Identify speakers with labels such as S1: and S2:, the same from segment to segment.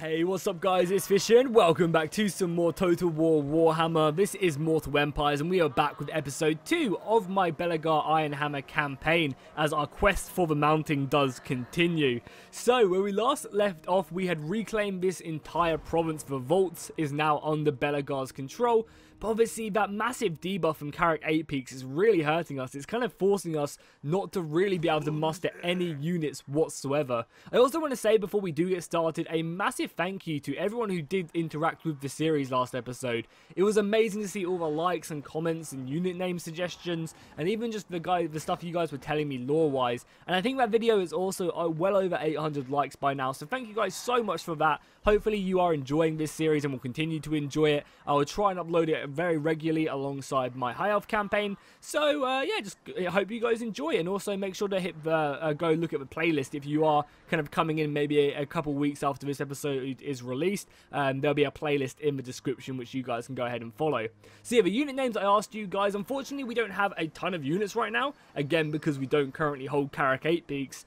S1: Hey, what's up guys, it's Fisher and welcome back to some more Total War Warhammer. This is Mortal Empires and we are back with episode 2 of my Belegar Ironhammer campaign as our quest for the mountain does continue. So, where we last left off, we had reclaimed this entire province. The vaults is now under Belegar's control. But obviously that massive debuff from Karak 8 Peaks is really hurting us. It's kind of forcing us not to really be able to muster any units whatsoever. I also want to say before we do get started, a massive thank you to everyone who did interact with the series last episode. It was amazing to see all the likes and comments and unit name suggestions, and even just the stuff you guys were telling me lore-wise. And I think that video is also well over 800 likes by now, so thank you guys so much for that. Hopefully you are enjoying this series and will continue to enjoy it. I will try and upload it very regularly alongside my High Elf campaign. So yeah, just hope you guys enjoy it, and also make sure to hit the go look at the playlist if you are kind of coming in maybe a couple weeks after this episode is released. There'll be a playlist in the description which you guys can go ahead and follow. So yeah, the unit names I asked you guys, unfortunately we don't have a ton of units right now, again because we don't currently hold Karak 8 Peaks.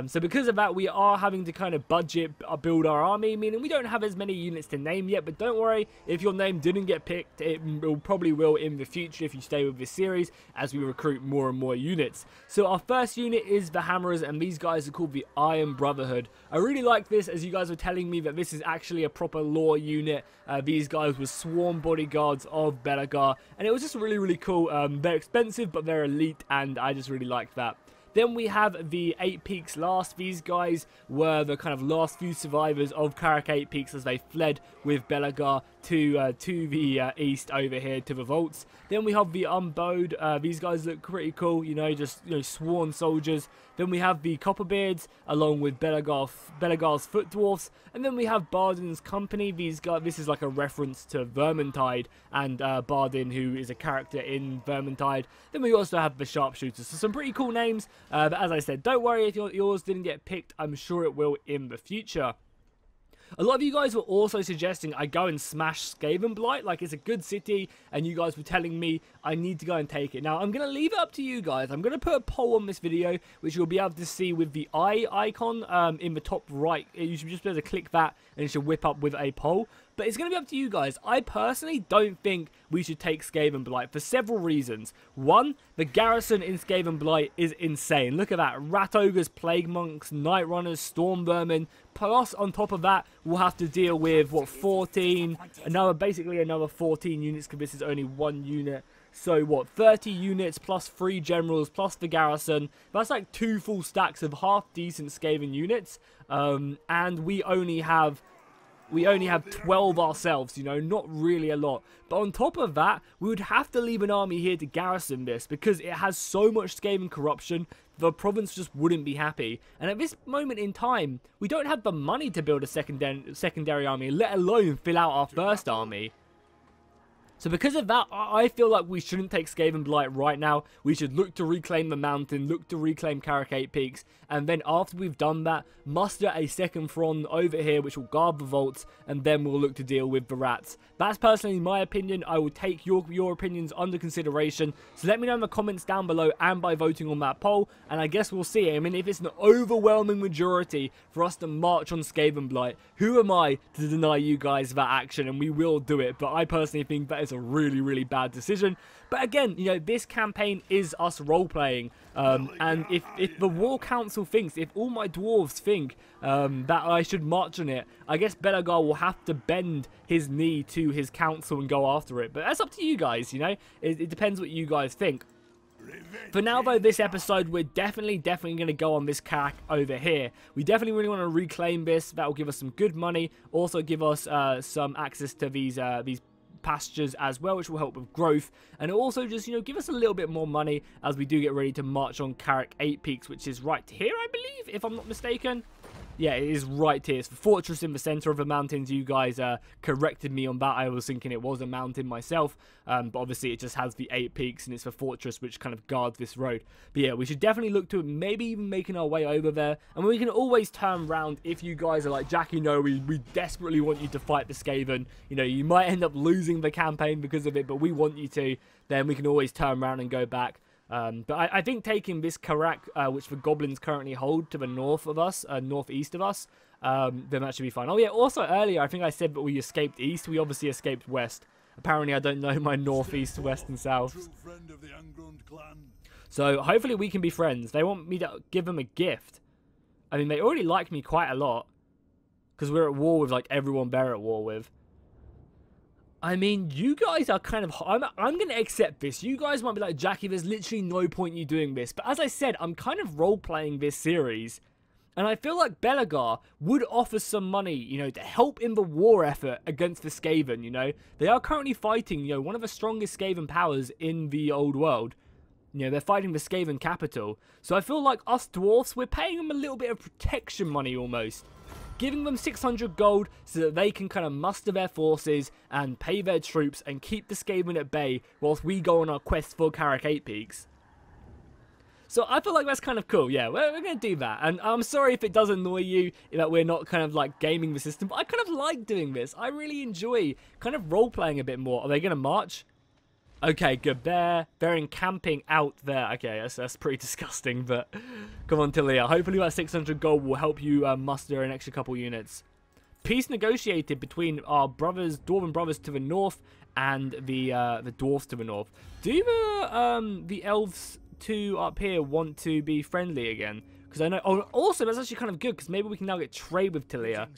S1: So because of that, we are having to kind of budget build our army, meaning we don't have as many units to name yet. But don't worry, if your name didn't get picked, it probably will in the future if you stay with this series as we recruit more and more units. So our first unit is the Hammerers, and these guys are called the Iron Brotherhood. I really like this, as you guys were telling me that this is actually a proper lore unit. These guys were sworn bodyguards of Belegar, and it was just really cool. They're expensive, but they're elite, and I just really liked that. Then we have the 8 Peaks last. These guys were the kind of last few survivors of Karak 8 Peaks as they fled with Belegar to the east over here to the vaults. Then we have the Unbowed. These guys look pretty cool, just sworn soldiers. Then we have the Copperbeards along with Belegar's Foot Dwarfs. And then we have Bardin's Company. These guys, this is like a reference to Vermintide and Bardin, who is a character in Vermintide. Then we also have the Sharpshooters. So some pretty cool names. But as I said, don't worry if yours didn't get picked. I'm sure it will in the future. A lot of you guys were also suggesting I go and smash Skavenblight, like it's a good city, and you guys were telling me I need to go and take it. Now, I'm going to leave it up to you guys. I'm going to put a poll on this video, which you'll be able to see with the eye icon in the top right. You should just be able to click that, and it should whip up with a poll. But it's going to be up to you guys. I personally don't think we should take Skavenblight for several reasons. One, the garrison in Skavenblight is insane. Look at that. Rat Ogres, Plague Monks, Night Runners, Storm Vermin. Plus, on top of that, we'll have to deal with, what, 14? Basically another 14 units, because this is only one unit. So, what, 30 units plus 3 generals plus the garrison. That's like 2 full stacks of half-decent Skaven units. And we only have 12 ourselves, not really a lot. But on top of that, we would have to leave an army here to garrison this, because it has so much Skaven corruption, the province just wouldn't be happy. And at this moment in time, we don't have the money to build a secondary army, let alone fill out our first army. So because of that, I feel like we shouldn't take Skavenblight right now. We should look to reclaim the mountain, look to reclaim Karak 8 Peaks, and then after we've done that, muster a second front over here which will guard the vaults, and then we'll look to deal with the rats. That's personally my opinion. I will take your opinions under consideration. So let me know in the comments down below and by voting on that poll, and I guess we'll see. I mean, if it's an overwhelming majority for us to march on Skavenblight, who am I to deny you guys that action? And we will do it, but I personally think that is a really bad decision. But again, this campaign is us role-playing, and if the War Council thinks, if all my dwarves think that I should march on it, I guess Belegar will have to bend his knee to his council and go after it. But that's up to you guys, it depends what you guys think. For now though, this episode, we're definitely going to go on this Karak over here. We definitely really want to reclaim this. That will give us some good money, also give us some access to these pastures as well, which will help with growth, and also just give us a little bit more money as we do get ready to march on Karak 8 Peaks, which is right here, I believe, if I'm not mistaken. Yeah, it is right here. It's the fortress in the center of the mountains. You guys corrected me on that. I was thinking it was a mountain myself, but obviously it just has the 8 peaks, and it's the fortress which kind of guards this road. But yeah, we should definitely look to maybe even making our way over there, and we can always turn around if you guys are like, Jackie, no, we desperately want you to fight the Skaven. You might end up losing the campaign because of it, but we want you to. Then we can always turn around and go back. But I think taking this Karak, which the goblins currently hold to the north of us, northeast of us, then that should be fine. Oh yeah, also earlier I think I said that we escaped east. We obviously escaped west. Apparently I don't know my north, east, west and south. So hopefully we can be friends. They want me to give them a gift. I mean, they already like me quite a lot. Because we're at war with like everyone they're at war with. I mean, you guys are kind of... I'm going to accept this. You guys might be like, Jackie, there's literally no point you doing this. But as I said, I'm kind of role-playing this series. And I feel like Belegar would offer some money, you know, to help in the war effort against the Skaven, you know. They are currently fighting, you know, one of the strongest Skaven powers in the old world. You know, they're fighting the Skaven capital. So I feel like us dwarfs, we're paying them a little bit of protection money almost. Giving them 600 gold so that they can kind of muster their forces and pay their troops and keep the Skaven at bay whilst we go on our quest for Karak 8 Peaks. So I feel like that's kind of cool. Yeah, we're going to do that. And I'm sorry if it does annoy you that we're not kind of like gaming the system. But I kind of like doing this. I really enjoy kind of role-playing a bit more. Are they going to march? Okay, good. They're encamping out there. Okay, that's pretty disgusting, but come on, Tilia. Hopefully that 600 gold will help you muster an extra couple units. Peace negotiated between our brothers, Dwarven brothers to the north and the dwarfs to the north. Do the elves two up here want to be friendly again? Because I know... Oh, also, that's actually kind of good, because maybe we can now get trade with Tilia.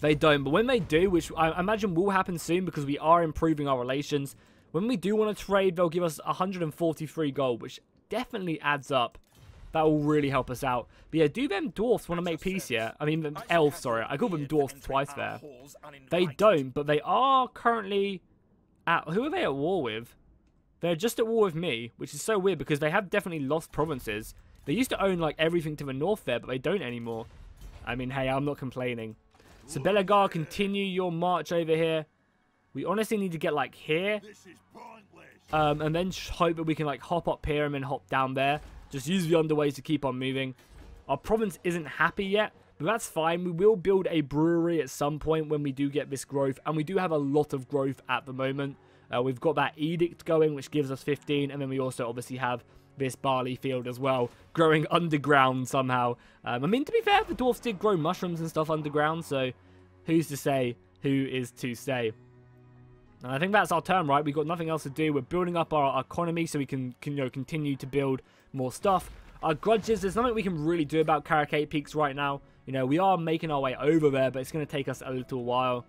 S1: They don't, but when they do, which I imagine will happen soon because we are improving our relations, when we do want to trade, they'll give us 143 gold, which definitely adds up. That will really help us out. But yeah, do them dwarfs want to make peace yet? I mean, elves, sorry. I called them dwarfs twice there. They don't, but they are currently at... Who are they at war with? They're just at war with me, which is so weird because they have definitely lost provinces. They used to own like everything to the north there, but they don't anymore. I mean, hey, I'm not complaining. So Belegar, continue your march over here. We honestly need to get like here. And then hope that we can like hop up here and then hop down there. Just use the underways to keep on moving. Our province isn't happy yet, but that's fine. We will build a brewery at some point when we do get this growth. And we do have a lot of growth at the moment. We've got that edict going, which gives us 15. And then we also obviously have this barley field as well, growing underground somehow. I mean, to be fair, the dwarfs did grow mushrooms and stuff underground, so who's to say who is to say? And I think that's our turn, right? We've got nothing else to do. We're building up our economy so we can you know, continue to build more stuff. Our grudges, there's nothing we can really do about Karak 8 Peaks right now. You know, we are making our way over there, but it's going to take us a little while.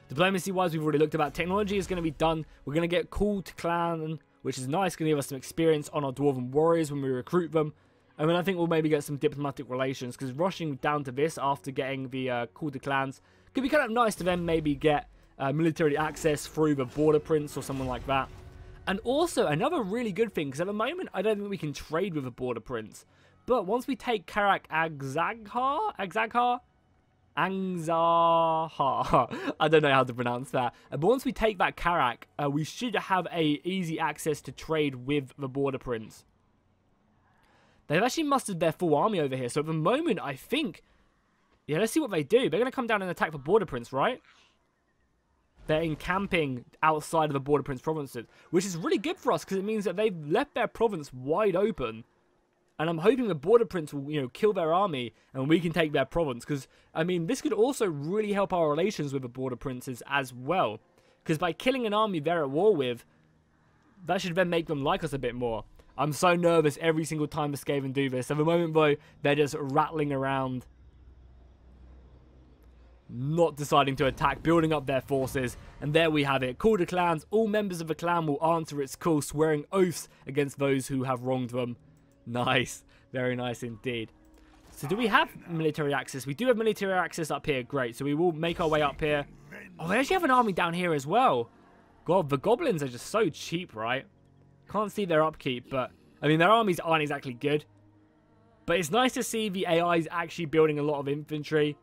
S1: Diplomacy-wise, we've already looked about. Technology is going to be done. We're going to get call to clan, which is nice. Going to give us some experience on our Dwarven warriors when we recruit them. And then I think we'll maybe get some diplomatic relations, because rushing down to this after getting the call to clans could be kind of nice to then maybe get military access through the border prince or someone like that. And also, another really good thing, because at the moment, I don't think we can trade with a border prince. But once we take Karak Angzagha? I don't know how to pronounce that. But once we take that Karak, we should have a easy access to trade with the border prince. They've actually mustered their full army over here. So at the moment, I think... Yeah, let's see what they do. They're going to come down and attack the border prince, right? They're encamping outside of the border prince provinces, which is really good for us because it means that they've left their province wide open. And I'm hoping the border prince will, you know, kill their army and we can take their province. Because, I mean, this could also really help our relations with the border princes as well. Because by killing an army they're at war with, that should then make them like us a bit more. I'm so nervous every single time the Skaven do this. At the moment, though, they're just rattling around, not deciding to attack, building up their forces. And there we have it. Call to clans. All members of the clan will answer its call, swearing oaths against those who have wronged them. Nice. Very nice indeed. So do we have military access? We do have military access up here. Great. So we will make our way up here. Oh, they actually have an army down here as well. God, the goblins are just so cheap, right? Can't see their upkeep, but... I mean, their armies aren't exactly good. But it's nice to see the AIs actually building a lot of infantry.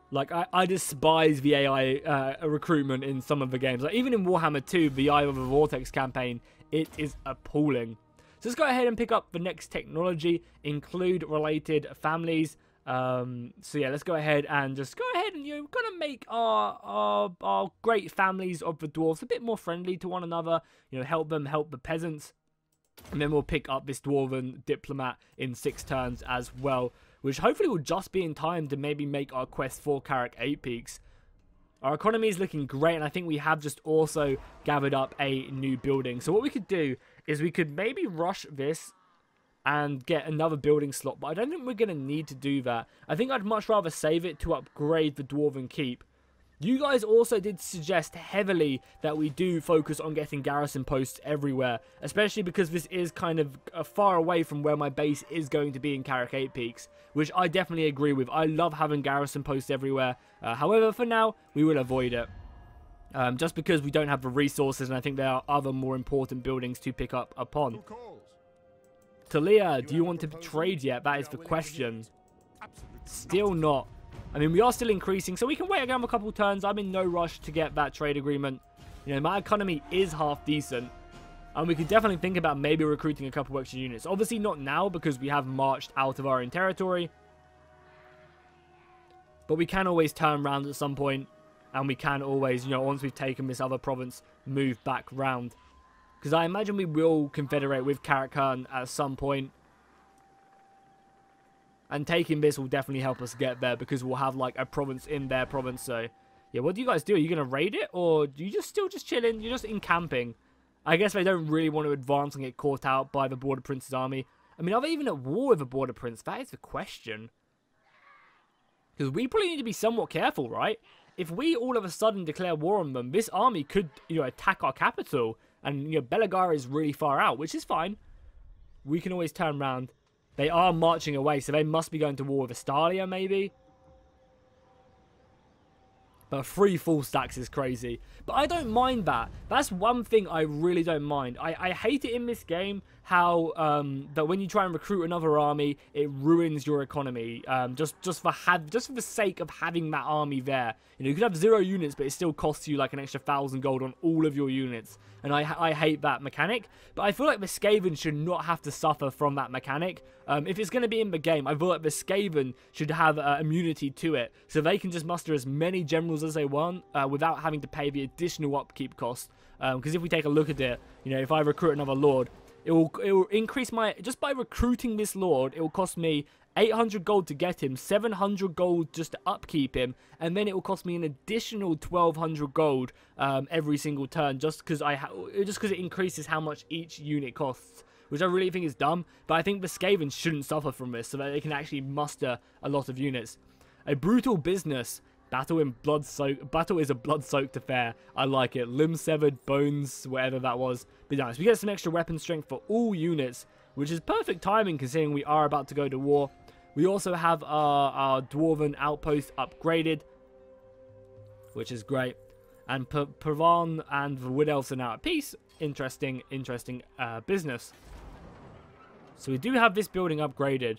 S1: Like, I despise the AI recruitment in some of the games. Like, even in Warhammer 2, the Eye of the Vortex campaign, it is appalling. So let's go ahead and pick up the next technology, include related families. So yeah, let's go ahead and just go ahead and, you know, kind of make our great families of the dwarves a bit more friendly to one another. You know, help them help the peasants. And then we'll pick up this Dwarven Diplomat in 6 turns as well, which hopefully will just be in time to maybe make our quest for Carrack 8 Peaks. Our economy is looking great, and I think we have just also gathered up a new building. So what we could do is we could maybe rush this and get another building slot, but I don't think we're going to need to do that. I think I'd much rather save it to upgrade the Dwarven Keep. You guys also did suggest heavily that we do focus on getting garrison posts everywhere, especially because this is kind of far away from where my base is going to be in Carrack 8 Peaks, which I definitely agree with. I love having garrison posts everywhere. However, for now, we will avoid it. Just because we don't have the resources, and I think there are other more important buildings to pick up upon. Talia, do you want to trade yet? That is the question. Still not. I mean, we are still increasing, so we can wait again a couple turns. I'm in no rush to get that trade agreement. You know, my economy is half decent, and we could definitely think about maybe recruiting a couple extra units. Obviously not now, because we have marched out of our own territory. But we can always turn around at some point, and we can always, you know, once we've taken this other province, move back round. Because I imagine we will confederate with Carrack at some point. And taking this will definitely help us get there, because we'll have like a province in their province. So yeah, what do you guys do? Are you going to raid it, or do you just still just chilling? You're just encamping. I guess they don't really want to advance and get caught out by the Border Prince's army. I mean, are they even at war with the Border Prince? That is the question. Because we probably need to be somewhat careful, right? If we all of a sudden declare war on them, this army could, you know, attack our capital. And, you know, Belagar is really far out, which is fine. We can always turn around. They are marching away, so they must be going to war with Estalia, maybe. But 3 full stacks is crazy. But I don't mind that. That's one thing I really don't mind. I hate it in this game how that when you try and recruit another army, it ruins your economy. Just for the sake of having that army there. You know, you could have 0 units, but it still costs you like an extra 1,000 gold on all of your units. And I hate that mechanic. But I feel like the Skaven should not have to suffer from that mechanic. If it's going to be in the game, I feel like the Skaven should have immunity to it. So they can just muster as many generals as they want without having to pay the additional upkeep cost. Because if we take a look at it, you know, if I recruit another lord, it will increase my, just by recruiting this lord, it will cost me 800 gold to get him, 700 gold just to upkeep him, and then it will cost me an additional 1,200 gold every single turn, just because it increases how much each unit costs, which I really think is dumb. But I think the Skaven shouldn't suffer from this, so that they can actually muster a lot of units. A brutal business. Battle is a blood-soaked affair. I like it. Limbs severed, bones, whatever that was. But nice. We get some extra weapon strength for all units, which is perfect timing considering we are about to go to war. We also have our Dwarven outpost upgraded, which is great. And Pavan and the Wood Elves are now at peace. Interesting business. So we do have this building upgraded.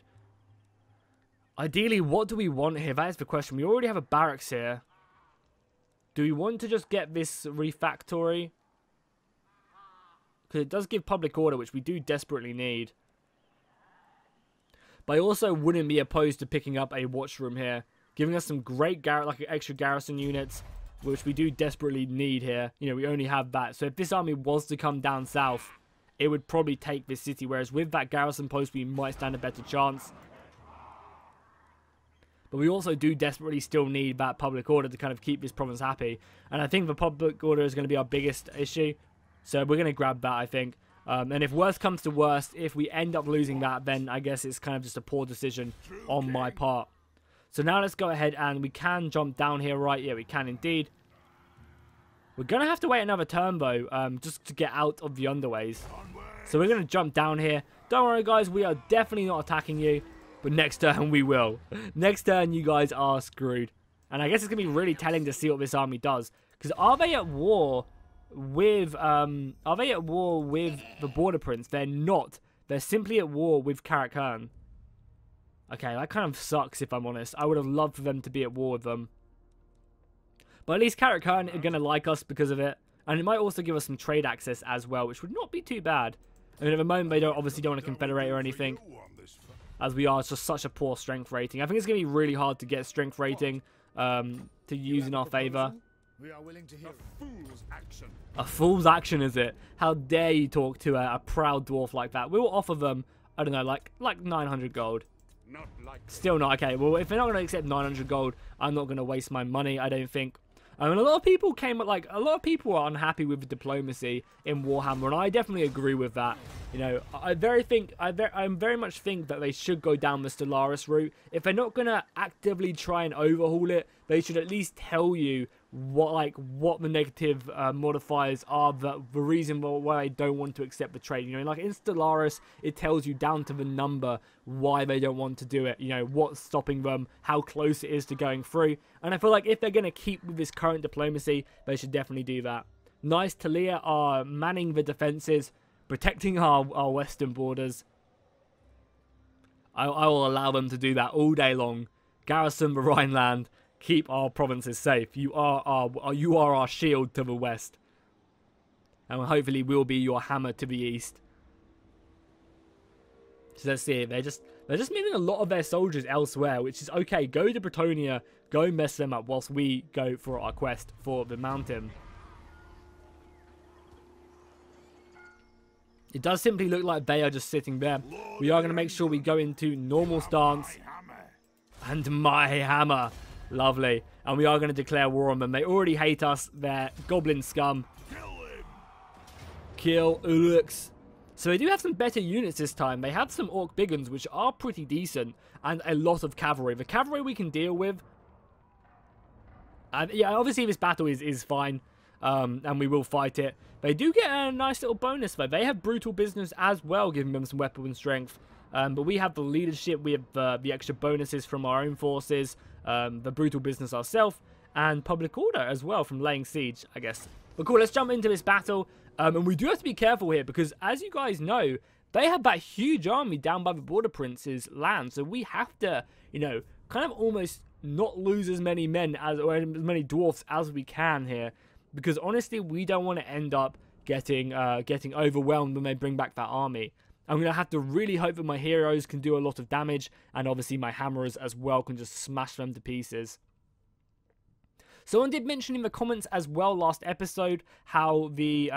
S1: Ideally, what do we want here? That is the question. We already have a barracks here. Do we want to just get this refactory? Because it does give public order, which we do desperately need. But I also wouldn't be opposed to picking up a watch room here, giving us some great extra garrison units, which we do desperately need here. You know, we only have that. So if this army was to come down south, it would probably take this city. Whereas with that garrison post, we might stand a better chance. But we also do desperately still need that public order to kind of keep this province happy. And I think the public order is going to be our biggest issue. So we're going to grab that, I think. And if worst comes to worst, if we end up losing that, then I guess it's kind of just a poor decision on my part. So now let's go ahead and we can jump down here, right? Yeah, we can indeed. We're going to have to wait another turn, though, just to get out of the underways. So we're going to jump down here. Don't worry, guys. We are definitely not attacking you. But next turn, we will. Next turn, you guys are screwed. And I guess it's going to be really telling to see what this army does. Because are they at war with the Border Prince? They're not. They're simply at war with Carrack. Okay, that kind of sucks, if I'm honest. I would have loved for them to be at war with them. But at least Carrack are going to like us because of it. And it might also give us some trade access as well, which would not be too bad. I mean, at the moment, they obviously don't want to confederate or anything, as we are just such a poor strength rating. I think it's going to be really hard to get strength rating to use in our favor.
S2: We are willing to hear
S3: A fool's action.
S1: A fool's action, is it? How dare you talk to a proud dwarf like that? We will offer them, I don't know, like 900 gold.
S3: Not like
S1: Still not. Okay, well, if they're not going to accept 900 gold, I'm not going to waste my money, I don't think. I mean, a lot of people a lot of people are unhappy with the diplomacy in Warhammer, and I definitely agree with that. You know, I very much think that they should go down the Stellaris route. If they're not going to actively try and overhaul it, they should at least tell you what the negative modifiers are, the reason why they don't want to accept the trade. You know, like in Stellaris, it tells you down to the number why they don't want to do it. You know, what's stopping them, how close it is to going through. And I feel like if they're going to keep with this current diplomacy, they should definitely do that. Nice, Talia are manning the defenses, protecting our western borders. I will allow them to do that all day long. Garrison the Rhineland. Keep our provinces safe. You are our shield to the west, and hopefully we'll be your hammer to the east. So let's see. They're just moving a lot of their soldiers elsewhere, which is okay. Go to Bretonia, go mess them up whilst we go for our quest for the mountain. It does simply look like they are just sitting there. We are going to make sure we go into normal stance. And my hammer. Lovely. And we are going to declare war on them. They already hate us. They're goblin scum. Kill Ulux. So they do have some better units this time. They have some Orc Biggins, which are pretty decent. And a lot of cavalry. The cavalry we can deal with. And yeah, obviously this battle is fine. And we will fight it. They do get a nice little bonus though. They have brutal business as well, giving them some weapon strength. But we have the leadership, we have the extra bonuses from our own forces, the brutal business ourselves, and public order as well from laying siege, I guess. But cool, let's jump into this battle. And we do have to be careful here because, as you guys know, they have that huge army down by the Border Prince's land. So we have to, you know, kind of almost not lose as many men or as many dwarfs as we can here. Because honestly, we don't want to end up getting overwhelmed when they bring back that army. I'm going to have to really hope that my heroes can do a lot of damage, and obviously my hammers as well can just smash them to pieces. Someone did mention in the comments as well last episode how the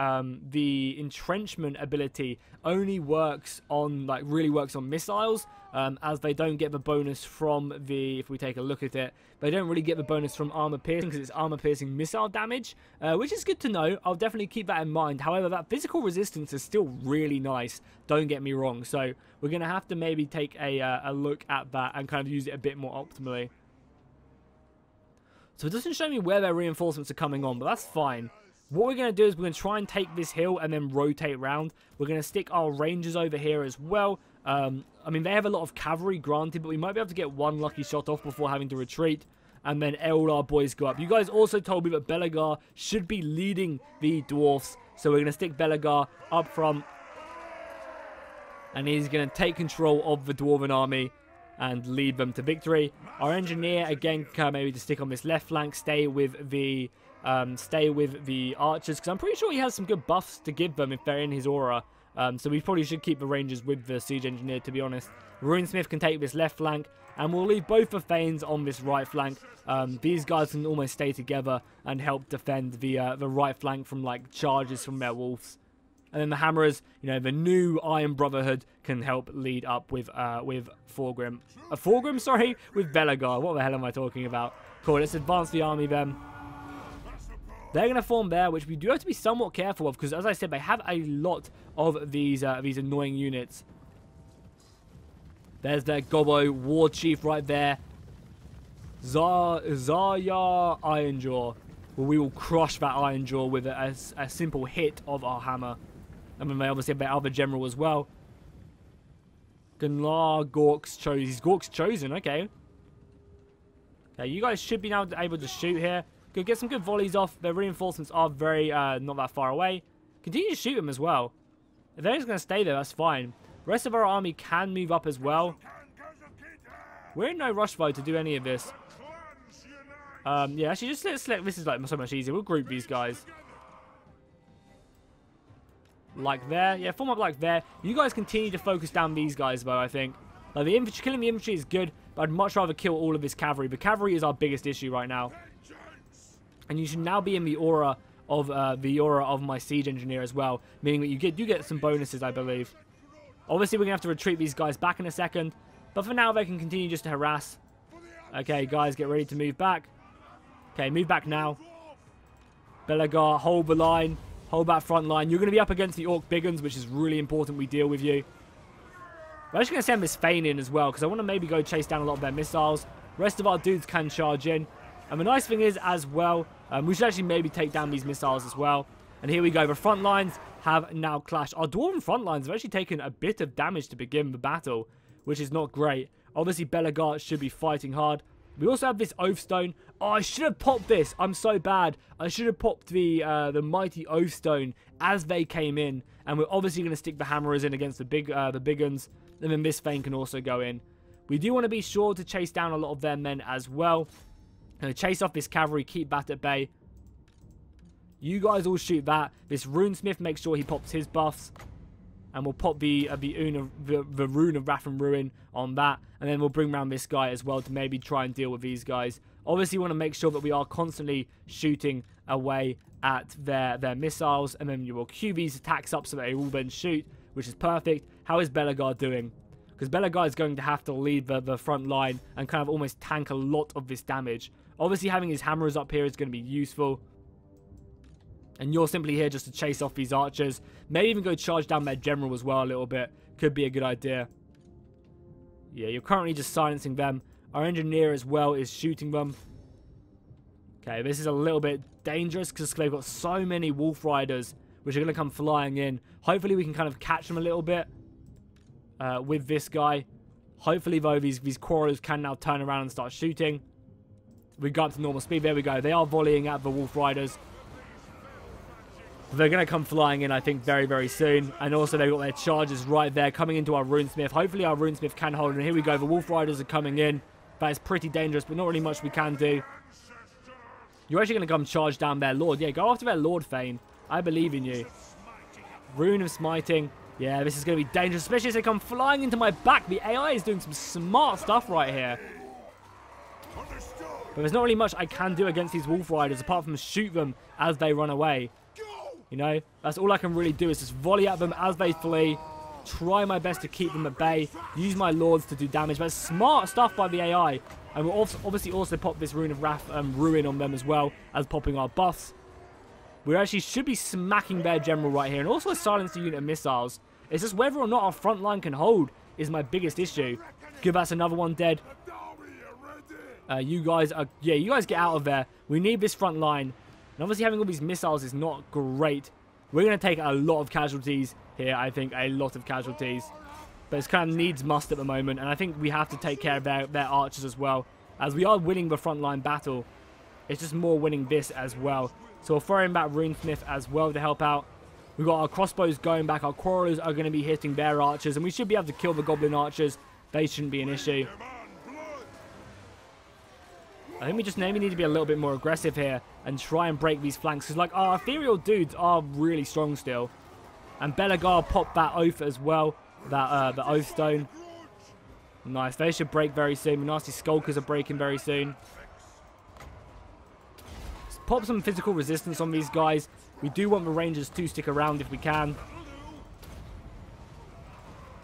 S1: entrenchment ability only works on, really works on missiles, as they don't get the bonus from the, if we take a look at it, they don't really get the bonus from armor piercing because it's armor piercing missile damage, which is good to know. I'll definitely keep that in mind. However, that physical resistance is still really nice, don't get me wrong. So we're going to have to maybe take a look at that and kind of use it a bit more optimally. So it doesn't show me where their reinforcements are coming on, but that's fine. What we're going to do is we're going to try and take this hill and then rotate around. We're going to stick our rangers over here as well. I mean, they have a lot of cavalry, granted, but we might be able to get one lucky shot off before having to retreat. And then all our boys go up. You guys also told me that Belegar should be leading the dwarfs. So we're going to stick Belegar up front. And he's going to take control of the dwarven army and lead them to victory. Our engineer again can maybe just stick on this left flank, stay with the archers, because I'm pretty sure he has some good buffs to give them if they're in his aura. So we probably should keep the rangers with the siege engineer, to be honest. Runesmith can take this left flank, and we'll leave both the Thanes on this right flank. These guys can almost stay together and help defend the right flank from charges from their wolves. And then the hammerers, you know, the new Iron Brotherhood can help lead up with Thorgrim. Thorgrim, sorry, with Belegar. What the hell am I talking about? Cool, let's advance the army then. They're going to form there, which we do have to be somewhat careful of, because as I said, they have a lot of these annoying units. There's their Gobbo War Chief right there. Zarya Ironjaw. Well, we will crush that Ironjaw with a simple hit of our hammer. And then they obviously have their other general as well. Gunnar Gork's chosen. He's Gork's chosen, okay. Okay, you guys should be now able to shoot here. Go get some good volleys off. Their reinforcements are very not that far away. Continue to shoot them as well. If they're just going to stay there, that's fine. The rest of our army can move up as well. We're in no rush though to do any of this. Yeah, actually just let's select. This is so much easier. We'll group these guys. Like there. Yeah, form up like there. You guys continue to focus down these guys though, I think. The infantry, killing the infantry is good, but I'd much rather kill all of this cavalry. The cavalry is our biggest issue right now. And you should now be in the aura of my siege engineer as well, meaning that you get some bonuses, I believe. Obviously, we're gonna have to retreat these guys back in a second, but for now they can continue just to harass. Okay, guys, get ready to move back. Okay, move back now. Belegar, hold the line, hold that front line. You're gonna be up against the Orc Biggins, which is really important we deal with you. We're actually gonna send this Thane in as well because I want to maybe go chase down a lot of their missiles. The rest of our dudes can charge in. And the nice thing is, as well, we should actually maybe take down these missiles as well. And here we go. The front lines have now clashed. Our Dwarven front lines have actually taken a bit of damage to begin the battle, which is not great. Obviously, Belegar should be fighting hard. We also have this Oath Stone. Oh, I should have popped this. I'm so bad. I should have popped the mighty Oath Stone as they came in. And we're obviously going to stick the hammerers in against the big uns. And then this Thane can also go in. We do want to be sure to chase down a lot of their men as well. Chase off this cavalry, keep that at bay. You guys all shoot that. This runesmith, make sure he pops his buffs. And we'll pop the rune of Wrath and Ruin on that. And then we'll bring around this guy as well to maybe try and deal with these guys. Obviously, we want to make sure that we are constantly shooting away at their missiles. And then you will queue these attacks up so that they all then shoot, which is perfect. How is Belegar doing? Because Belegar is going to have to lead the front line and kind of almost tank a lot of this damage. Obviously, having his hammers up here is going to be useful. And you're simply here just to chase off these archers. Maybe even go charge down their general as well a little bit. Could be a good idea. Yeah, you're currently just silencing them. Our engineer as well is shooting them. Okay, this is a little bit dangerous because they've got so many wolf riders which are going to come flying in. Hopefully we can kind of catch them a little bit with this guy. Hopefully, though, these quarrelers can now turn around and start shooting. We go up to normal speed. There we go. They are volleying at the wolf riders. They're going to come flying in, I think, very, very soon. And also, they've got their charges right there coming into our runesmith. Hopefully, our runesmith can hold. And here we go. The wolf riders are coming in. That is pretty dangerous, but not really much we can do. You're actually going to come charge down their lord. Yeah, go after their lord, Thane. I believe in you. Rune of smiting. Yeah, this is going to be dangerous, especially as they come flying into my back. The AI is doing some smart stuff right here. But there's not really much I can do against these wolf riders apart from shoot them as they run away. You know, that's all I can really do is just volley at them as they flee. Try my best to keep them at bay. Use my lords to do damage. But it's smart stuff by the AI. And we'll obviously also pop this Rune of Wrath and Ruin on them as well as popping our buffs. We actually should be smacking their general right here. And also a silenced unit of missiles. It's just whether or not our front line can hold is my biggest issue. Good, that's another one dead. You guys get out of there. We need this front line. And obviously having all these missiles is not great. We're going to take a lot of casualties here, I think. A lot of casualties. But it's kind of needs must at the moment. And I think we have to take care of their archers as well. As we are winning the front line battle. It's just more winning this as well. So we'll throw in back Runesmith as well to help out. We've got our crossbows going back. Our quarrelers are going to be hitting their archers. And we should be able to kill the goblin archers. They shouldn't be an issue. I think we just maybe need to be a little bit more aggressive here and try and break these flanks. Because, like, our ethereal dudes are really strong still. And Belegar popped that oath as well. The oath stone. Nice. They should break very soon. The nasty skulkers are breaking very soon. Let's pop some physical resistance on these guys. We do want the rangers to stick around if we can.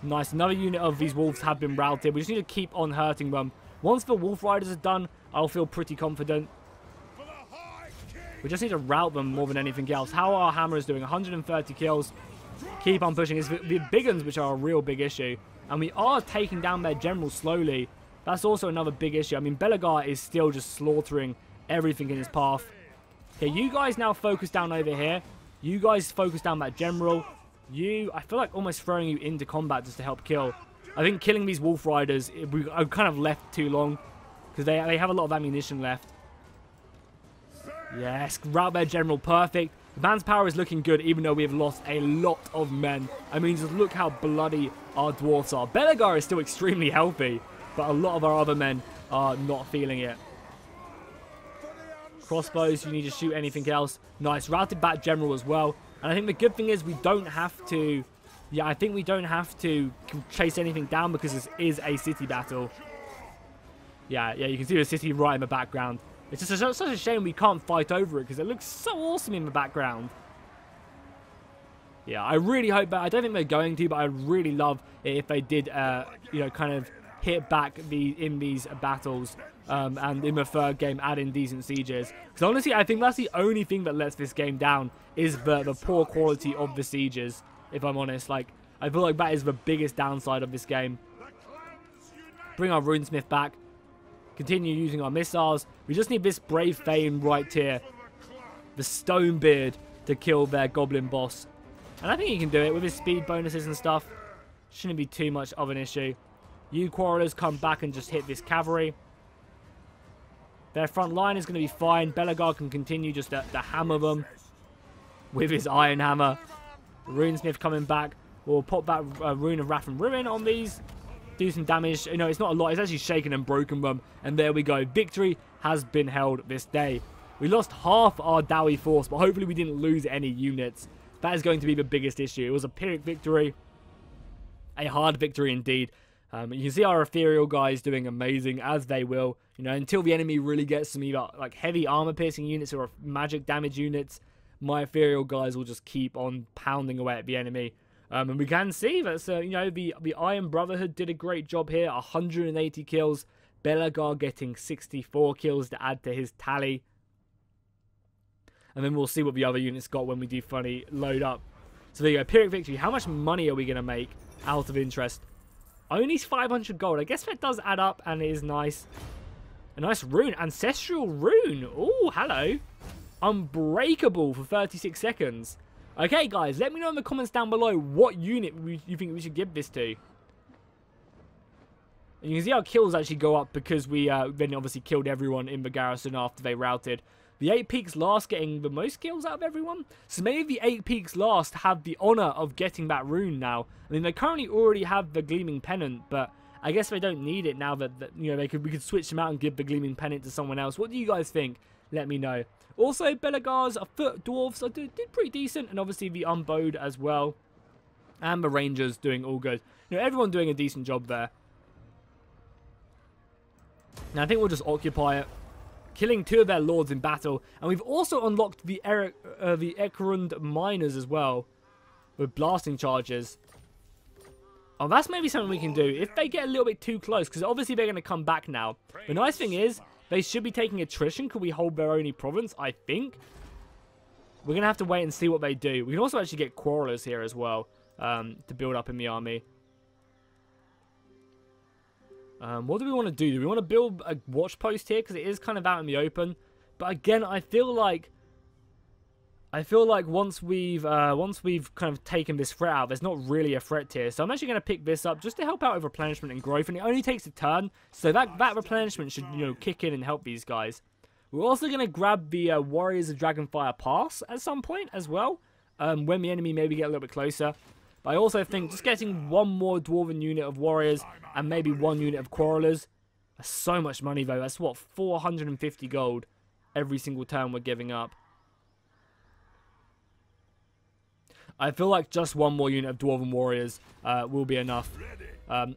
S1: Nice. Another unit of these wolves have been routed. We just need to keep on hurting them. Once the wolf riders are done, I'll feel pretty confident. We just need to rout them more than anything else. How are our hammers doing? 130 kills. Keep on pushing. It's the big uns which are a real big issue. And we are taking down their general slowly. That's also another big issue. I mean, Belegar is still just slaughtering everything in his path. Okay, you guys now focus down over here. You guys focus down that general. I feel like almost throwing you into combat just to help kill. I think killing these wolf riders, I've kind of left too long. Because they have a lot of ammunition left. Yes, rout their general, perfect. The man's power is looking good, even though we have lost a lot of men. I mean, just look how bloody our dwarfs are. Belegar is still extremely healthy, but a lot of our other men are not feeling it. Crossbows, you need to shoot anything else. Nice, routed back general as well. And I think the good thing is we don't have to... Yeah, I think we don't have to chase anything down because this is a city battle. Yeah, you can see the city right in the background. It's just such a shame we can't fight over it because it looks so awesome in the background. Yeah, I really hope that. I don't think they're going to, but I'd really love it if they did, you know, kind of hit back in these battles, and in the third game add in decent sieges. Because honestly, I think that's the only thing that lets this game down is the poor quality of the sieges. If I'm honest, like I feel like that is the biggest downside of this game. Bring our runesmith back. Continue using our missiles. We just need this brave Thane right here, the Stonebeard, to kill their goblin boss. And I think he can do it with his speed bonuses and stuff. Shouldn't be too much of an issue. You quarrelers come back and just hit this cavalry. Their front line is going to be fine. Belegar can continue just to hammer them with his iron hammer. Runesmith coming back. We'll pop that Rune of Wrath and Ruin on these. Do some damage. You know, it's not a lot. It's actually shaken and broken them. And there we go. Victory has been held this day. We lost half our Dowie force, but hopefully we didn't lose any units. That is going to be the biggest issue. It was a Pyrrhic victory. A hard victory indeed. You can see our ethereal guys doing amazing, as they will. You know, until the enemy really gets some either like heavy armor piercing units or magic damage units, my ethereal guys will just keep on pounding away at the enemy. And we can see that, you know, the Iron Brotherhood did a great job here. 180 kills. Belegar getting 64 kills to add to his tally. And then we'll see what the other units got when we do finally load up. So there you go, Pyrrhic victory. How much money are we going to make out of interest? Only 500 gold. I guess that does add up, and it is nice. A nice rune. Ancestral rune. Oh, hello. Unbreakable for 36 seconds. Okay, guys, let me know in the comments down below what unit you think we should give this to. And you can see our kills actually go up because we then obviously killed everyone in the garrison after they routed. The 8 Peaks Last getting the most kills out of everyone. So maybe the 8 Peaks Last have the honor of getting that rune now. I mean, they currently already have the Gleaming Pennant, but I guess they don't need it now that you know, we could switch them out and give the Gleaming Pennant to someone else. What do you guys think? Let me know. Also, Belegar's foot dwarfs did pretty decent, and obviously the Unbowed as well. And the Rangers doing all good. You know, everyone doing a decent job there. Now, I think we'll just occupy it. Killing 2 of their lords in battle. And we've also unlocked the Ekerund miners as well. With blasting charges. Oh, that's maybe something we can do. If they get a little bit too close. Because obviously they're going to come back now. The nice thing is, they should be taking attrition. Could we hold their only province? I think. We're going to have to wait and see what they do. We can also actually get quarrelers here as well. To build up in the army. What do we want to do? Do we want to build a watch post here? Because it is kind of out in the open. But again, I feel like once we've kind of taken this threat out, there's not really a threat here. So I'm actually going to pick this up just to help out with replenishment and growth. And it only takes a turn. So that replenishment should, you know, kick in and help these guys. We're also going to grab the Warriors of Dragonfire Pass at some point as well. When the enemy maybe get a little bit closer. But I also think just getting one more Dwarven unit of Warriors and maybe 1 unit of Quarrelers. That's so much money though. That's what, 450 gold every single turn we're giving up. I feel like just 1 more unit of Dwarven Warriors will be enough.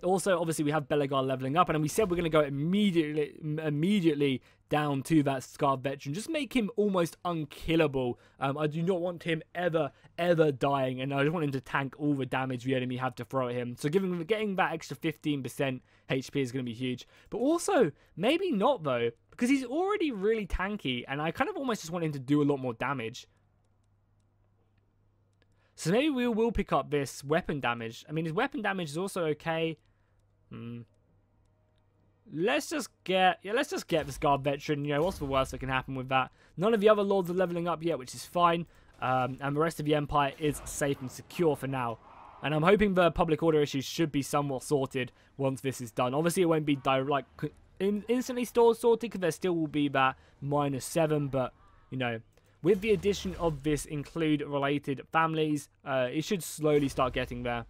S1: Also, obviously, we have Belegar leveling up. And we said we're going to go immediately down to that Scarred Veteran. Just make him almost unkillable. I do not want him ever dying. And I just want him to tank all the damage the enemy have to throw at him. So getting that extra 15% HP is going to be huge. But also, maybe not, though. Because he's already really tanky. And I kind of almost just want him to do a lot more damage. So maybe we will pick up this weapon damage. I mean, his weapon damage is also okay. Let's just get the Scarred Veteran. You know, what's the worst that can happen with that? None of the other lords are leveling up yet, which is fine. And the rest of the Empire is safe and secure for now. And I'm hoping the public order issues should be somewhat sorted once this is done. Obviously, it won't be instantly sorted because there still will be that -7. But, you know, with the addition of this include related families, it should slowly start getting there.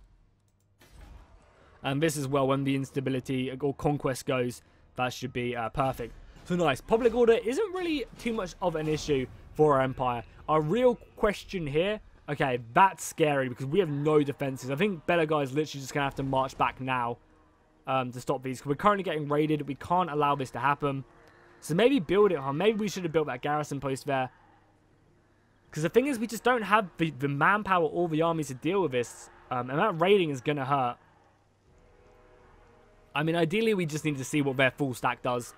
S1: And this as well, when the instability or conquest goes, that should be perfect. So nice. Public order isn't really too much of an issue for our empire. Our real question here, okay, that's scary because we have no defenses. I think Belegar is literally just going to have to march back now to stop these. We're currently getting raided. We can't allow this to happen. So maybe build it on. Maybe we should have built that garrison post there. Because the thing is, we just don't have the manpower or the armies to deal with this. And that raiding is going to hurt. I mean, ideally, we just need to see what their full stack does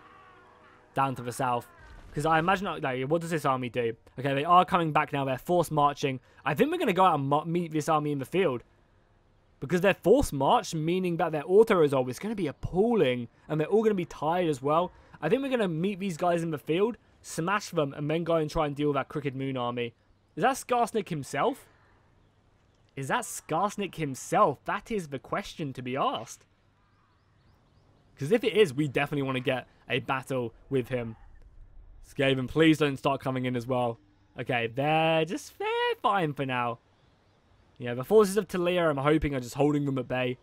S1: down to the south. Because I imagine, like, what does this army do? Okay, they are coming back now. They're forced marching. I think we're going to go out and meet this army in the field. Because they're forced march, meaning that their auto-resolve is going to be appalling. And they're all going to be tired as well. I think we're going to meet these guys in the field, smash them, and then go and try and deal with that Crooked Moon army. Is that Skarsnik himself? Is that Skarsnik himself? That is the question to be asked. Because if it is, we definitely want to get a battle with him. Skaven, please don't start coming in as well. Okay, they're fine for now. Yeah, the forces of Talia, I'm hoping, are just holding them at bay.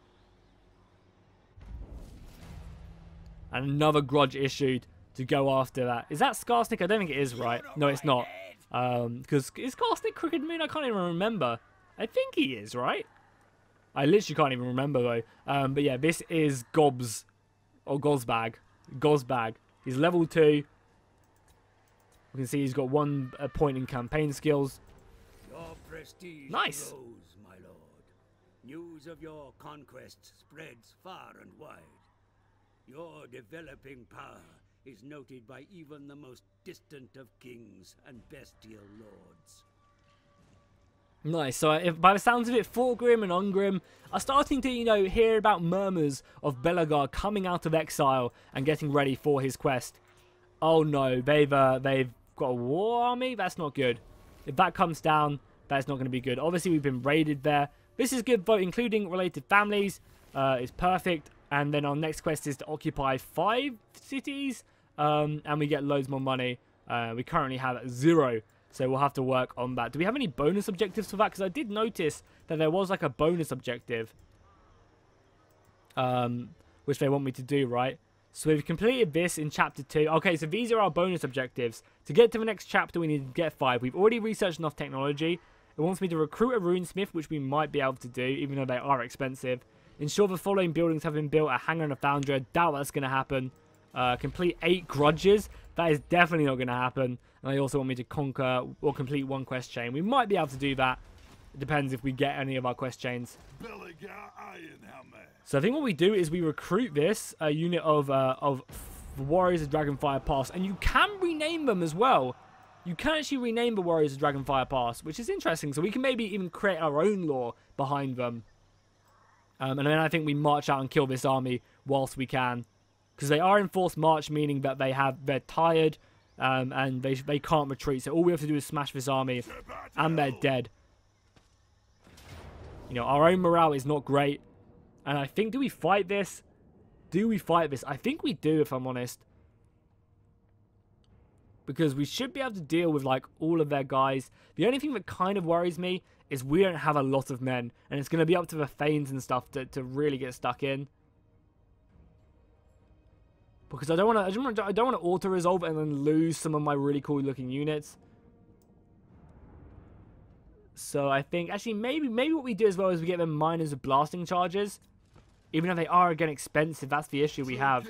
S1: And another grudge issued to go after that. Is that Skarsnik? I don't think it is, right? No, it's not. Because is Skarsnik Crooked Moon? I can't even remember. I think he is, right? I literally can't even remember, though. But yeah, this is Gobs. Or Gozbag. Gozbag. He's level 2. You can see he's got 1 point in campaign skills.
S2: Your prestige
S1: Nice.
S2: grows, my lord. News of your conquest spreads far and wide. Your developing power is noted by even the most distant of kings and bestial lords.
S1: Nice. So if, by the sounds of it, Thorgrim and Ungrim are starting to, you know, hear about murmurs of Belegar coming out of exile and getting ready for his quest. Oh no, they've got a war army? That's not good. If that comes down, that's not going to be good. Obviously, we've been raided there. This is good, though, including related families. It's perfect. And then our next quest is to occupy 5 cities. And we get loads more money. We currently have 0. So we'll have to work on that. Do we have any bonus objectives for that? Because I did notice that there was like a bonus objective. Which they want me to do, right? So we've completed this in chapter 2. Okay, so these are our bonus objectives. To get to the next chapter, we need to get 5. We've already researched enough technology. It wants me to recruit a runesmith, which we might be able to do, even though they are expensive. Ensure the following buildings have been built: a hangar and a foundry. I doubt that's going to happen. Complete 8 grudges. That is definitely not going to happen. And they also want me to conquer or complete 1 quest chain. We might be able to do that. It depends if we get any of our quest chains. So I think what we do is we recruit this unit of Warriors of Dragonfire Pass. And you can rename them as well. You can actually rename the Warriors of Dragonfire Pass, which is interesting. So we can maybe even create our own lore behind them. And then I think we march out and kill this army whilst we can. Because they are in forced march, meaning that they're tired and they can't retreat. So all we have to do is smash this army and they're dead. You know, our own morale is not great. And I think, do we fight this? Do we fight this? I think we do, if I'm honest. Because we should be able to deal with, like, all of their guys. The only thing that kind of worries me is we don't have a lot of men. And it's going to be up to the Thanes and stuff to really get stuck in. Because I don't want to auto-resolve and then lose some of my really cool-looking units. So I think, actually, maybe what we do as well is we get them miners of blasting charges. Even though they are, again, expensive. That's the issue we have.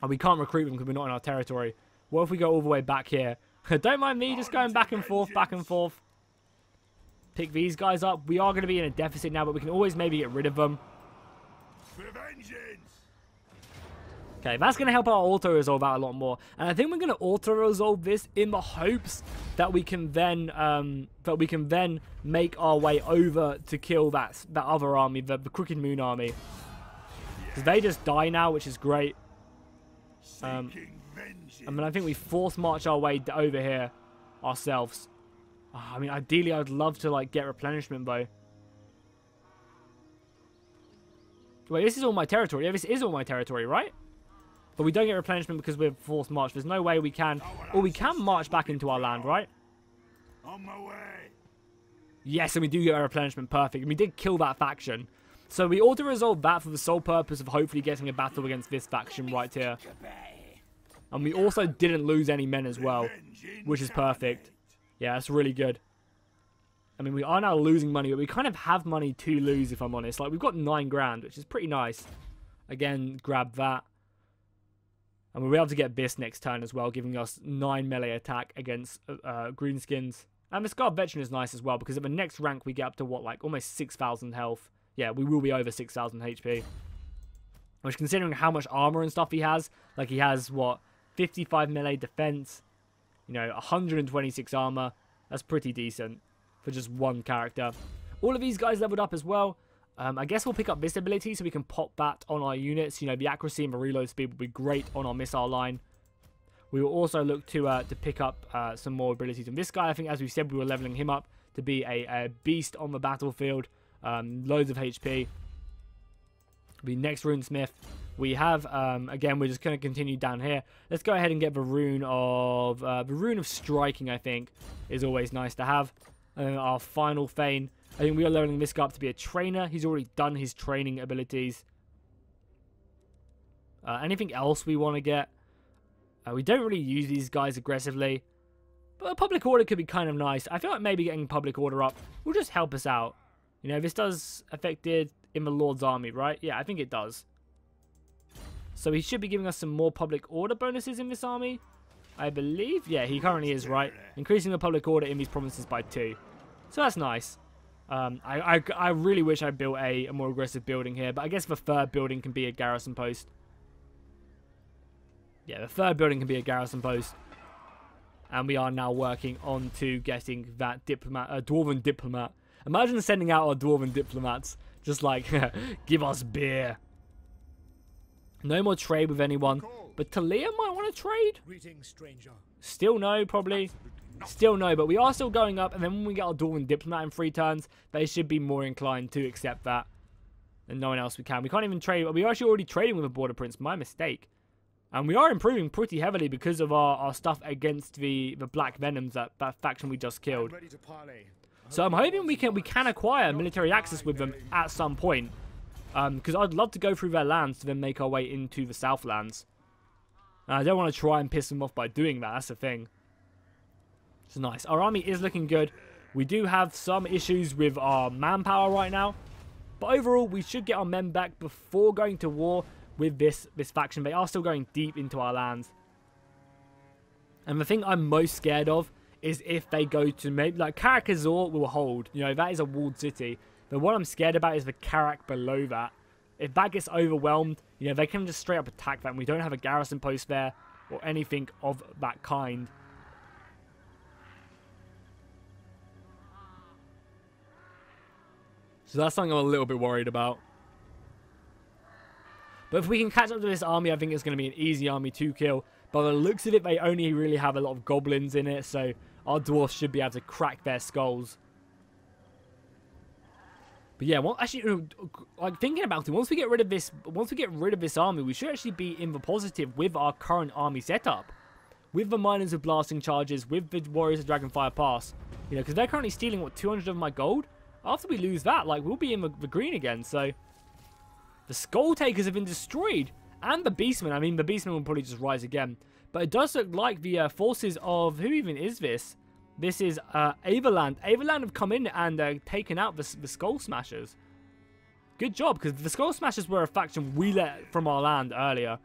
S1: And we can't recruit them because we're not in our territory. What if we go all the way back here? Don't mind me just going back and forth, back and forth. Pick these guys up. We are going to be in a deficit now, but we can always maybe get rid of them. Okay, that's going to help our auto-resolve out a lot more. And I think we're going to auto-resolve this in the hopes that we can then make our way over to kill that other army, the Crooked Moon army. Because they just die now, which is great. I mean, I think we force march our way over here ourselves. I mean, ideally, I'd love to, like, get replenishment, though. Wait, this is all my territory. Yeah, this is all my territory, right? But we don't get replenishment because we're forced march. There's no way we can... Or we can march back into our land, right?
S3: On my way.
S1: Yes, and we do get a replenishment. Perfect. And we did kill that faction. So we auto-resolve that for the sole purpose of hopefully getting a battle against this faction right here. And we also didn't lose any men as well, which is perfect. Yeah, that's really good. I mean, we are now losing money, but we kind of have money to lose, if I'm honest. Like, we've got 9 grand, which is pretty nice. Again, grab that. And we'll be able to get this next turn as well, giving us 9 melee attack against Greenskins. And the Scarred Veteran is nice as well, because at the next rank we get up to, what, like almost 6,000 health. Yeah, we will be over 6,000 HP. Which, considering how much armor and stuff he has, like he has, what, 55 melee defense, you know, 126 armor. That's pretty decent for just one character. All of these guys leveled up as well. I guess we'll pick up this ability so we can pop that on our units. You know, the accuracy and the reload speed will be great on our missile line. We will also look to pick up some more abilities from this guy. I think, as we said, we were leveling him up to be a beast on the battlefield. Loads of HP. The next runesmith we have, again, we're just going to continue down here. Let's go ahead and get the rune of striking. I think is always nice to have. And our final Thane, I think we are leveling this guy up to be a trainer. He's already done his training abilities. Anything else we want to get? We don't really use these guys aggressively, but a public order could be kind of nice. I feel like maybe getting public order up will just help us out. You know, this does affected in the Lord's army, right? Yeah, I think it does. So he should be giving us some more public order bonuses in this army, I believe. Yeah, he currently is, right? Increasing the public order in these provinces by 2. So that's nice. I really wish I built a more aggressive building here, but I guess the third building can be a garrison post. Yeah, the third building can be a garrison post. And we are now working on to getting that diplomat, dwarven diplomat. Imagine sending out our dwarven diplomats. Just like, give us beer. No more trade with anyone. But Talia might want to trade.
S3: Greetings, stranger.
S1: Still no, probably. Still no, but we are still going up. And then when we get our dwarven diplomat in 3 turns, they should be more inclined to accept that. And no one else we can. We can't even trade. We're actually already trading with a border prince. My mistake. And we are improving pretty heavily because of our stuff against the Black Venoms, that faction we just killed. So I'm hoping we can acquire military access with them at some point. Because I'd love to go through their lands to then make our way into the Southlands. And I don't want to try and piss them off by doing that. That's the thing. It's nice. Our army is looking good. We do have some issues with our manpower right now. But overall, we should get our men back before going to war with this faction. They are still going deep into our lands. And the thing I'm most scared of is if they go to maybe like Karak-Azor will hold. You know, that is a walled city. But what I'm scared about is the Karak below that. If that gets overwhelmed, you know, they can just straight up attack that. And we don't have a garrison post there or anything of that kind. So that's something I'm a little bit worried about. But if we can catch up to this army, I think it's going to be an easy army to kill. By the looks of it, they only really have a lot of goblins in it, so our dwarfs should be able to crack their skulls. But yeah, well, actually, like thinking about it, once we get rid of this army, we should actually be in the positive with our current army setup, with the miners with blasting charges, with the warriors of Dragonfire Pass. You know, because they're currently stealing what 200 of my gold. After we lose that, like we'll be in the green again. So the Skull Takers have been destroyed. And the Beastmen. I mean, the Beastmen will probably just rise again. But it does look like the forces of... Who even is this? This is Averland. Averland have come in and taken out the Skull Smashers. Good job, because the Skull Smashers were a faction we let from our land earlier.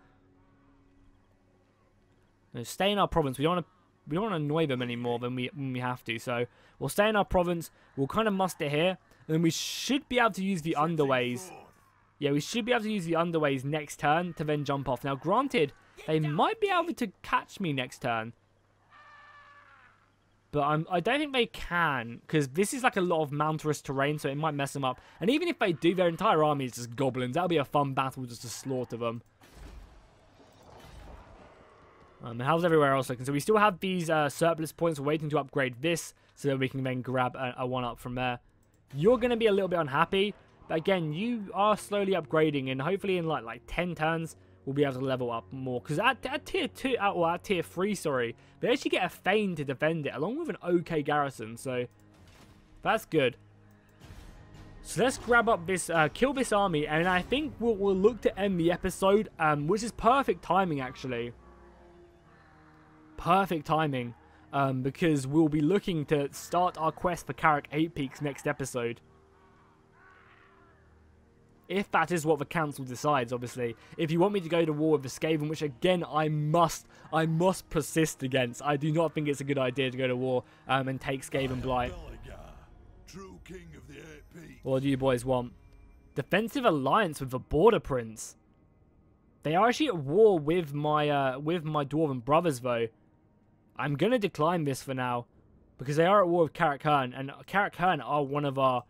S1: Now, stay in our province. We don't want to annoy them anymore than we have to. So we'll stay in our province. We'll kind of muster here. And then we should be able to use the underways. Yeah, we should be able to use the underways next turn to then jump off. Now, granted, they might be able to catch me next turn. But I don't think they can, because this is like a lot of mountainous terrain, so it might mess them up. And even if they do, their entire army is just goblins. That'll be a fun battle just to slaughter them. And how's everywhere else looking? So we still have these surplus points. We're waiting to upgrade this, so that we can then grab a 1-up from there. You're going to be a little bit unhappy. But again, you are slowly upgrading, and hopefully in like 10 turns, we'll be able to level up more. Because at tier 2, or at tier 3, sorry, they actually get a Thane to defend it, along with an okay garrison. So that's good. So let's grab up this, kill this army, and I think we'll look to end the episode, which is perfect timing actually. Perfect timing, because we'll be looking to start our quest for Karak 8 Peaks next episode. If that is what the council decides, obviously. If you want me to go to war with the Skaven, which again I must persist against. I do not think it's a good idea to go to war and take Skaven Blight.
S3: True king of the Eight Peaks.
S1: What do you boys want? Defensive alliance with the Border Prince. They are actually at war with my Dwarven brothers, though. I'm gonna decline this for now because they are at war with Karak-Kern, and Karak-Kern are one of our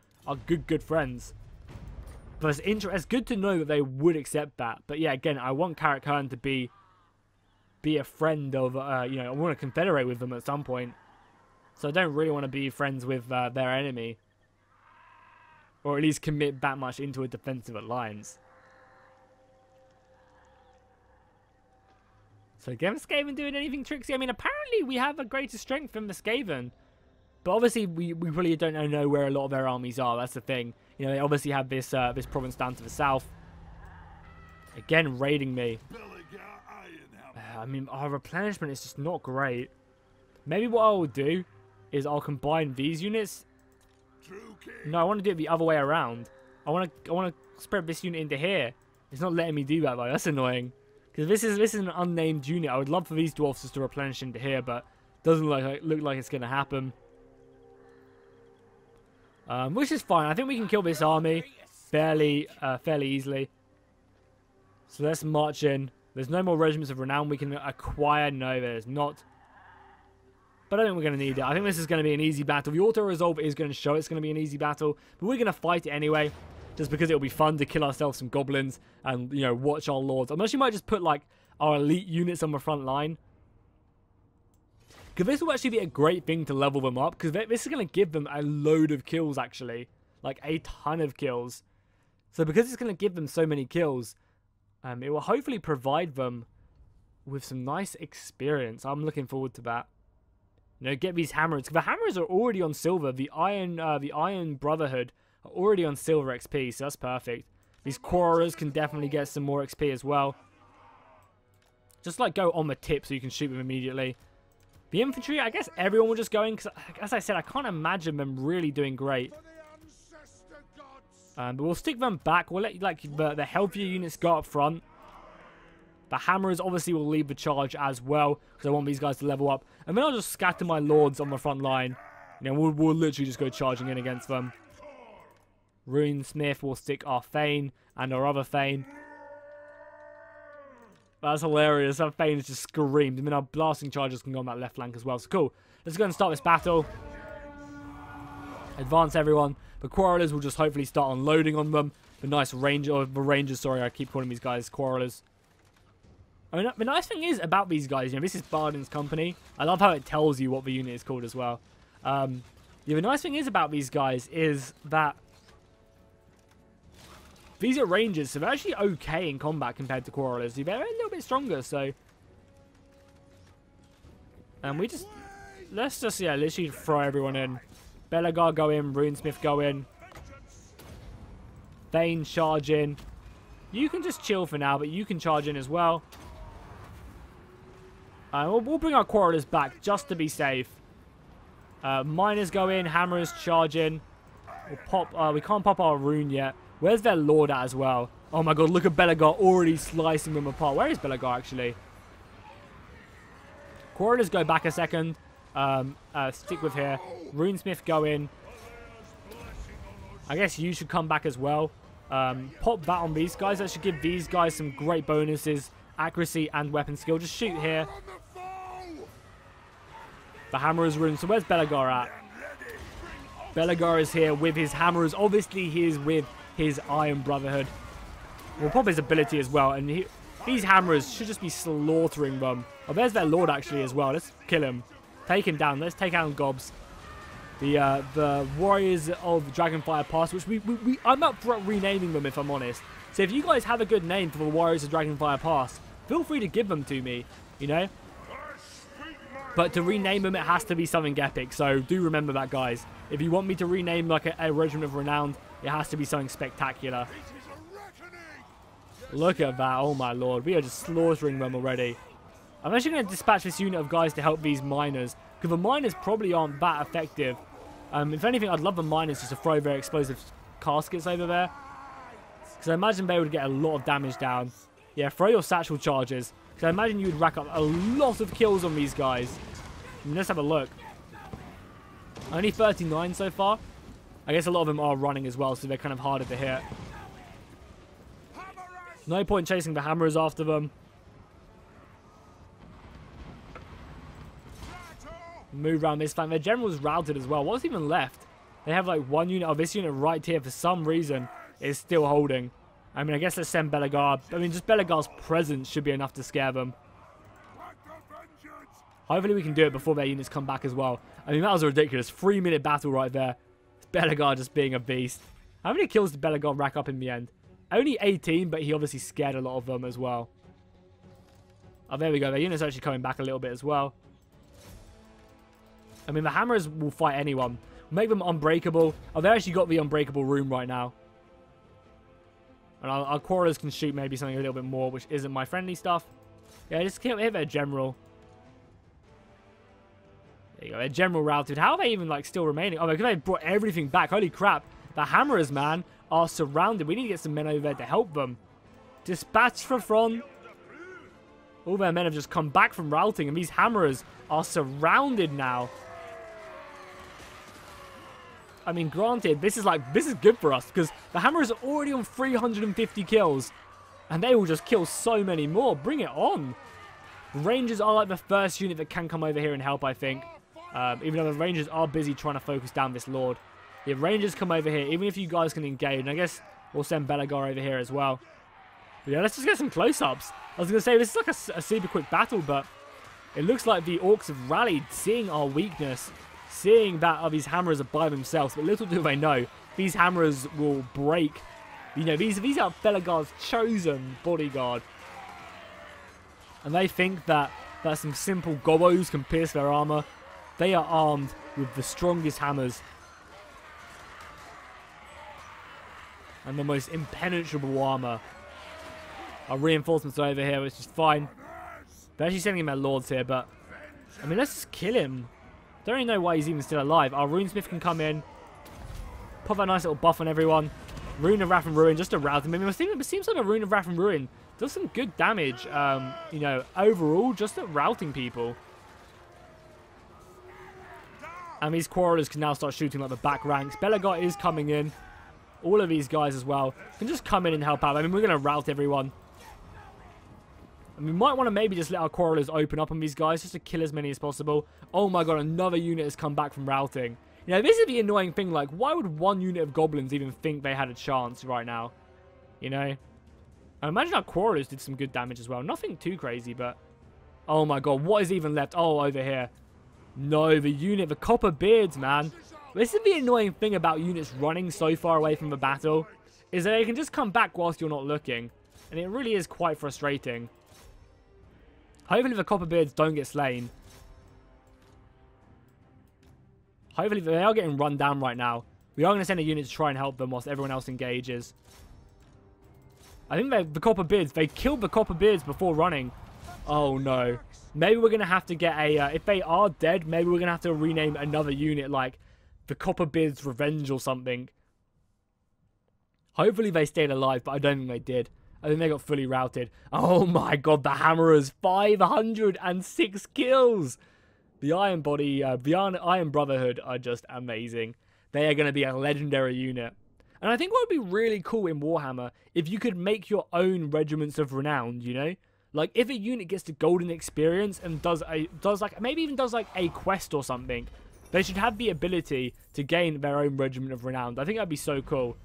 S1: good friends. But it's good to know that they would accept that. But yeah, again, I want Karak-Kern to be a friend of, you know, I want to confederate with them at some point. So I don't really want to be friends with their enemy. Or at least commit that much into a defensive alliance. So again, the Skaven doing anything tricksy? I mean, apparently we have a greater strength than the Skaven. But obviously, we really don't know where a lot of their armies are. That's the thing. You know, they obviously have this this province down to the south. Again, raiding me. I mean, our replenishment is just not great. Maybe what I will do is I'll combine these units. No, I want to do it the other way around. I want to spread this unit into here. It's not letting me do that, though. That's annoying. Because this is an unnamed unit. I would love for these dwarfs just to replenish into here, but doesn't look like it's going to happen. Which is fine. I think we can kill this army fairly easily. So let's march in. There's no more regiments of renown we can acquire. No, there's not. But I think we're going to need it. I think this is going to be an easy battle. The auto-resolve is going to show it's going to be an easy battle. But we're going to fight it anyway. Just because it'll be fun to kill ourselves some goblins. And, you know, watch our lords. Unless you might just put, like, our elite units on the front line. Because this will actually be a great thing to level them up. Because this is going to give them a load of kills, actually. Like, a ton of kills. So because it's going to give them so many kills, it will hopefully provide them with some nice experience. I'm looking forward to that. You know, get these hammers. The hammers are already on silver. The Iron Brotherhood are already on silver XP, so that's perfect. These quarrelers can definitely get some more XP as well. Just like go on the tip so you can shoot them immediately. The infantry, I guess everyone will just go in, because as I said, I can't imagine them really doing great. But we'll stick them back. We'll let like the healthier units go up front. The hammers obviously will lead the charge as well, because I want these guys to level up. And then I'll just scatter my lords on the front line. You know, we'll literally just go charging in against them. Runesmith will stick our Thane and our other Thane. That's hilarious. That Thane has just screamed. I mean, our blasting chargers can go on that left flank as well. So cool. Let's go and start this battle. Advance everyone. The quarrelers will just hopefully start unloading on them. The nice ranger, or the rangers, sorry, I keep calling these guys quarrelers. I mean, the nice thing is about these guys, you know, this is Bardin's company. I love how it tells you what the unit is called as well. Yeah, the nice thing is about these guys is that these are rangers, so they're actually okay in combat compared to quarrelers. They're a little bit stronger, so. And let's just, yeah, literally throw everyone in. Belegar go in, Runesmith go in. Thane charge in. You can just chill for now, but you can charge in as well. We'll bring our quarrelers back just to be safe. Miners go in, hammers charge in. We'll pop. We can't pop our rune yet. Where's their lord at as well? Oh my god, look at Belegar already slicing them apart. Where is Belegar actually? Quarrelers go back a second. Stick with here. Runesmith go in. I guess you should come back as well. Pop that on these guys. That should give these guys some great bonuses. Accuracy and weapon skill. Just shoot here. The hammer is ruined. So where's Belegar at? Belegar is here with his hammers. Obviously he is with his Iron Brotherhood. We'll pop his ability as well. And these hammers should just be slaughtering them. Oh, there's their lord actually as well. Let's kill him. Take him down. Let's take out Gobs. The Warriors of Dragonfire Pass, which I'm up for renaming them if I'm honest. So if you guys have a good name for the Warriors of Dragonfire Pass, feel free to give them to me, you know. But to rename them, it has to be something epic. So do remember that, guys. If you want me to rename like a Regiment of Renown, it has to be something spectacular. Look at that. Oh my lord. We are just slaughtering them already. I'm actually going to dispatch this unit of guys to help these miners. Because the miners probably aren't that effective. If anything, I'd love the miners just to throw their explosive caskets over there. Because I imagine they would get a lot of damage down. Yeah, throw your satchel charges. Because I imagine you would rack up a lot of kills on these guys. I mean, let's have a look. Only 39 so far. I guess a lot of them are running as well, so they're kind of harder to hit. No point chasing the hammers after them. Move around this flank. Their general's routed as well. What's even left? They have like one unit. Oh, this unit right here for some reason is still holding. I mean, I guess let's send Belegar. I mean, just Belegar's presence should be enough to scare them. Hopefully we can do it before their units come back as well. I mean, that was a ridiculous 3-minute battle right there. Belegar just being a beast. How many kills did Belegar rack up in the end? Only 18, but he obviously scared a lot of them as well. Oh, there we go. Their unit's actually coming back a little bit as well. I mean, the hammers will fight anyone. Make them unbreakable. Oh, they actually got the unbreakable room right now. And our quarrelers can shoot maybe something a little bit more, which isn't my friendly stuff. Yeah, just hit their general. There you go. Their general routed. How are they even, like, still remaining? Oh, they brought everything back. Holy crap. The hammers, man, are surrounded. We need to get some men over there to help them. Dispatch for front. All their men have just come back from routing, and these hammers are surrounded now. I mean, granted, this is good for us, because the hammers are already on 350 kills, and they will just kill so many more. Bring it on. Rangers are like the first unit that can come over here and help, I think. Even though the Rangers are busy trying to focus down this Lord. The Rangers come over here, even if you guys can engage. And I guess we'll send Belegar over here as well. But yeah, let's just get some close-ups. I was going to say, this is like a super quick battle, but it looks like the Orcs have rallied, seeing our weakness. Seeing that these hammers are by themselves. But little do they know, these hammers will break. You know, these are Belegar's chosen bodyguard. And they think that some simple gobos can pierce their armor. They are armed with the strongest hammers. And the most impenetrable armor. Our reinforcements are over here, which is fine. They're actually sending in their lords here, but... I mean, let's just kill him. Don't really know why he's even still alive. Our runesmith can come in. Pop that nice little buff on everyone. Rune of Wrath and Ruin, just to rout him. I mean, it seems like a Rune of Wrath and Ruin does some good damage, you know, overall, just at routing people. And these quarrelers can now start shooting like the back ranks. Belegar is coming in. All of these guys as well can just come in and help out. I mean, we're going to rout everyone. And we might want to maybe just let our quarrelers open up on these guys just to kill as many as possible. Oh my god, another unit has come back from routing. You know, this is the annoying thing. Like, why would one unit of goblins even think they had a chance right now? You know? I imagine our quarrelers did some good damage as well. Nothing too crazy, but... Oh my god, what is even left? Oh, over here. No, the unit, the copper beards, man. This is the annoying thing about units running so far away from the battle, is that they can just come back whilst you're not looking. And it really is quite frustrating. Hopefully the copper beards don't get slain. Hopefully they are getting run down right now. We are going to send a unit to try and help them whilst everyone else engages. I think the copper beards, they killed the copper beards before running. Oh no. Maybe we're going to have to get a, if they are dead, maybe we're going to have to rename another unit like the Copperbeard's Revenge or something. Hopefully they stayed alive, but I don't think they did. I think they got fully routed. Oh my god, the Hammerers, 506 kills! The Iron Body, the Iron Brotherhood are just amazing. They are going to be a legendary unit. And I think what would be really cool in Warhammer, if you could make your own regiments of renown, you know? Like, if a unit gets the golden experience and maybe even does like a quest or something, they should have the ability to gain their own regiment of renown. I think that'd be so cool.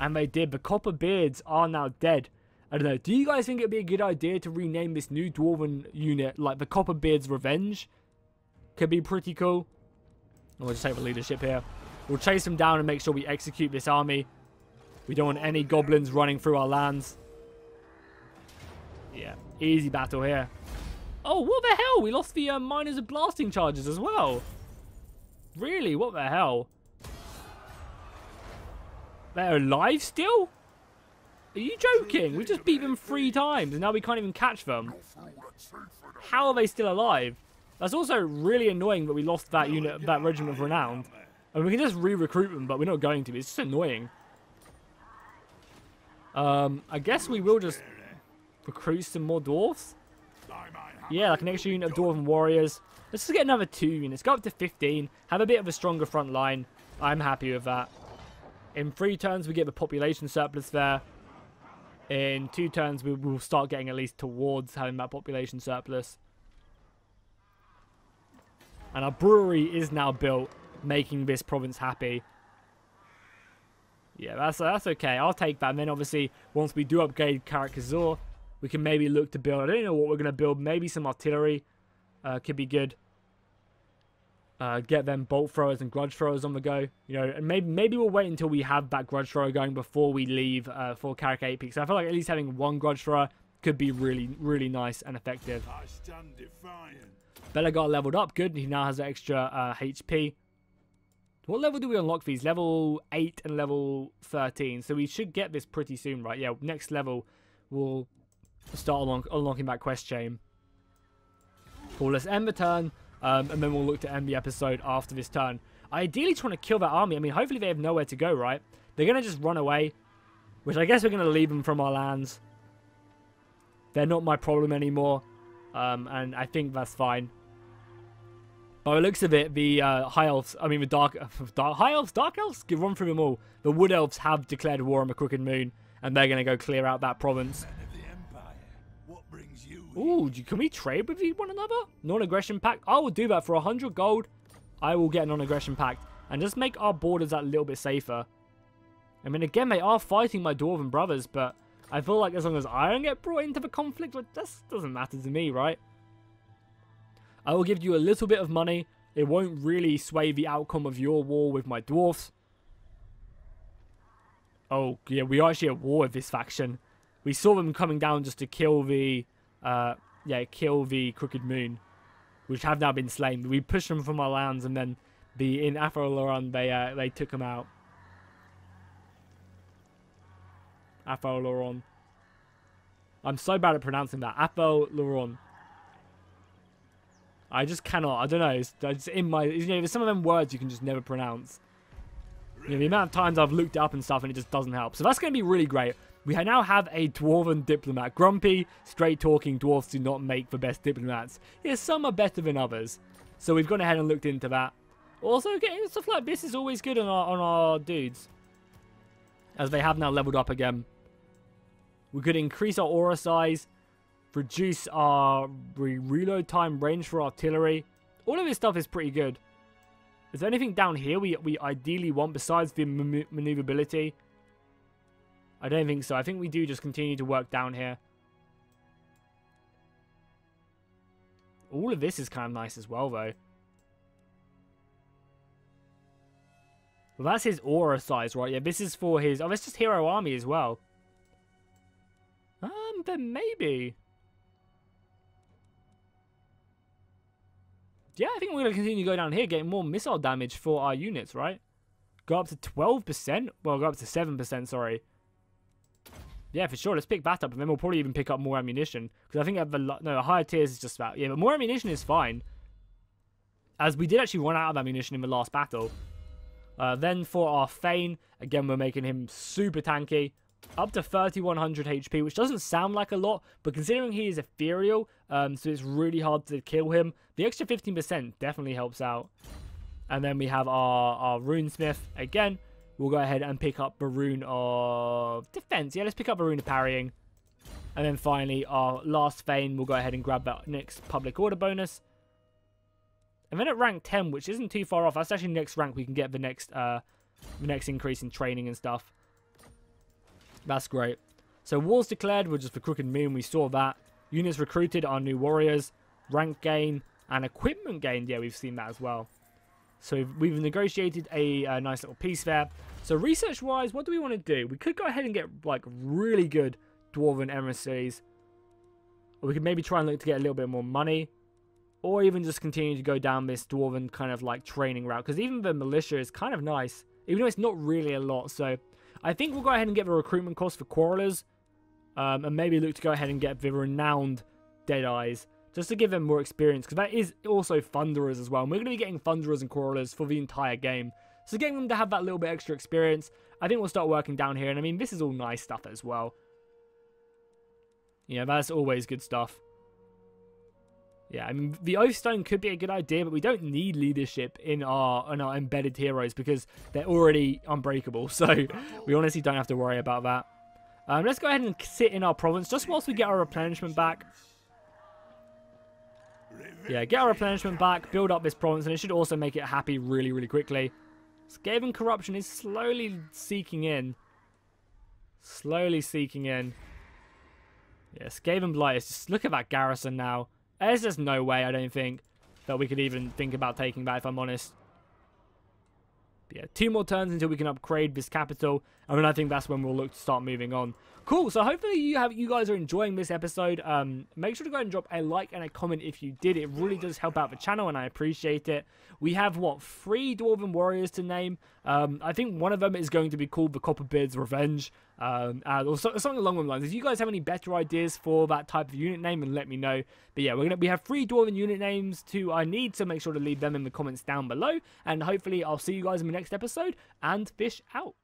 S1: And they did. The Copper Beards are now dead. I don't know. Do you guys think it'd be a good idea to rename this new Dwarven unit like the Copper Beards Revenge? Could be pretty cool. We'll just take the leadership here. We'll chase them down and make sure we execute this army. We don't want any goblins running through our lands. Yeah, easy battle here. Oh, what the hell? We lost the miners of blasting charges as well. Really? What the hell? They're alive still? Are you joking? We just beat them 3 times and now we can't even catch them. How are they still alive? That's also really annoying that we lost that unit, that regiment of renown. And we can just re-recruit them, but we're not going to. It's just annoying. I guess we will just recruit some more dwarves. Yeah, like an extra unit of dwarven warriors. Let's just get another 2 units. Go up to 15. Have a bit of a stronger front line. I'm happy with that. In 3 turns, we get the population surplus there. In 2 turns, we will start getting at least towards having that population surplus. And our brewery is now built, making this province happy. Yeah, that's okay. I'll take that. And then obviously, once we do upgrade Karakazor, we can maybe look to build. I don't know what we're going to build. Maybe some artillery could be good. Get them bolt throwers and grudge throwers on the go. You know, and maybe we'll wait until we have that grudge thrower going before we leave for Karak 8 peaks. So I feel like at least having 1 grudge thrower could be really, really nice and effective.
S3: I stand defiant.
S1: Belegar leveled up. Good. He now has extra HP. What level do we unlock these? Level 8 and level 13. So we should get this pretty soon, right? Yeah, next level we'll start unlocking that quest chain. Cool, let's end the turn. And then we'll look to end the episode after this turn. Ideally trying to kill that army. I mean, hopefully they have nowhere to go, right? They're going to just run away. Which I guess we're going to leave them from our lands. They're not my problem anymore. And I think that's fine. By the looks of it, the high elves, I mean the dark elves, give run through them all. The wood elves have declared war on the Crooked Moon, and they're going to go clear out that province.
S3: Men of the Empire, what brings you
S1: Ooh, can we trade with one another? Non-aggression pact? I will do that for 100 gold. I will get a non-aggression pact and just make our borders that little bit safer. I mean, again, they are fighting my dwarven brothers, but I feel like as long as I don't get brought into the conflict, that doesn't matter to me, right? I will give you a little bit of money. It won't really sway the outcome of your war with my dwarfs. Oh, yeah, we are actually at war with this faction. We saw them coming down just to kill the, kill the Crooked Moon, which have now been slain. We pushed them from our lands, and then in Atholoran, they took them out. Atholoran. I'm so bad at pronouncing that. Atholoran. I just cannot. I don't know. It's in my. You know, there's some of them words you can just never pronounce. You know, the amount of times I've looked it up and stuff, and it just doesn't help. So that's going to be really great. We now have a dwarven diplomat. Grumpy, straight-talking dwarfs do not make the best diplomats. Yes, some are better than others. So we've gone ahead and looked into that. Also, getting stuff like this is always good on our dudes, as they have now leveled up again. We could increase our aura size. Reduce our reload time, range for artillery. All of this stuff is pretty good. Is there anything down here we ideally want besides the maneuverability? I don't think so. I think we do just continue to work down here. All of this is kind of nice as well, though. Well, that's his aura size, right? Yeah, this is for his... Oh, that's just hero army as well. Then maybe... Yeah, I think we're going to continue to go down here, getting more missile damage for our units, right? Go up to 12%? Well, go up to 7%, sorry. Yeah, for sure. Let's pick that up, and then we'll probably even pick up more ammunition. Because I think at the higher tiers is just about... Yeah, but more ammunition is fine. As we did actually run out of ammunition in the last battle. Then for our Thane, again, we're making him super tanky. Up to 3100 HP, which doesn't sound like a lot, but considering he is ethereal, so it's really hard to kill him, the extra 15% definitely helps out. And then we have our runesmith. Again, we'll go ahead and pick up the rune of defense. Yeah, let's pick up the rune of parrying. And then finally, our last Thane, we'll go ahead and grab that next public order bonus. And then at rank 10, which isn't too far off, that's actually next rank we can get the next increase in training and stuff. That's great. So wars declared were just for Crooked Moon. We saw that. Units recruited are new warriors. Rank gain and equipment gained. Yeah, we've seen that as well. So we've negotiated a nice little peace there. So research-wise, what do we want to do? We could go ahead and get like really good dwarven emissaries. Or we could maybe try and look to get a little bit more money. Or even just continue to go down this dwarven kind of like training route. Because even the militia is kind of nice. Even though it's not really a lot. So I think we'll go ahead and get the recruitment cost for Quarrelers. And maybe look to go ahead and get the renowned Deadeyes. Just to give them more experience. Because that is also Thunderers as well. And we're going to be getting Thunderers and Quarrelers for the entire game. So getting them to have that little bit extra experience, I think we'll start working down here. And I mean, this is all nice stuff as well. You know, that's always good stuff. Yeah, I mean, the Oath Stone could be a good idea, but we don't need leadership in our embedded heroes because they're already unbreakable. So we honestly don't have to worry about that. Let's go ahead and sit in our province just whilst we get our replenishment back. Yeah, get our replenishment back, build up this province, and it should also make it happy really, really quickly. Skaven corruption is slowly seeking in. Slowly seeking in. Yeah, Skaven Blight is just... Look at that garrison now. There's just no way, I don't think, that we could even think about taking that, if I'm honest. But yeah, 2 more turns until we can upgrade this capital. I mean, I think that's when we'll look to start moving on. Cool, so hopefully you guys are enjoying this episode. Make sure to go ahead and drop a like and a comment if you did. It really does help out the channel, and I appreciate it. We have, what, 3 Dwarven Warriors to name. I think one of them is going to be called the Copperbeard's Revenge, or something along those lines. If you guys have any better ideas for that type of unit name, then let me know. But yeah, we have 3 Dwarven unit names I need, so make sure to leave them in the comments down below. And hopefully I'll see you guys in the next episode, and fish out.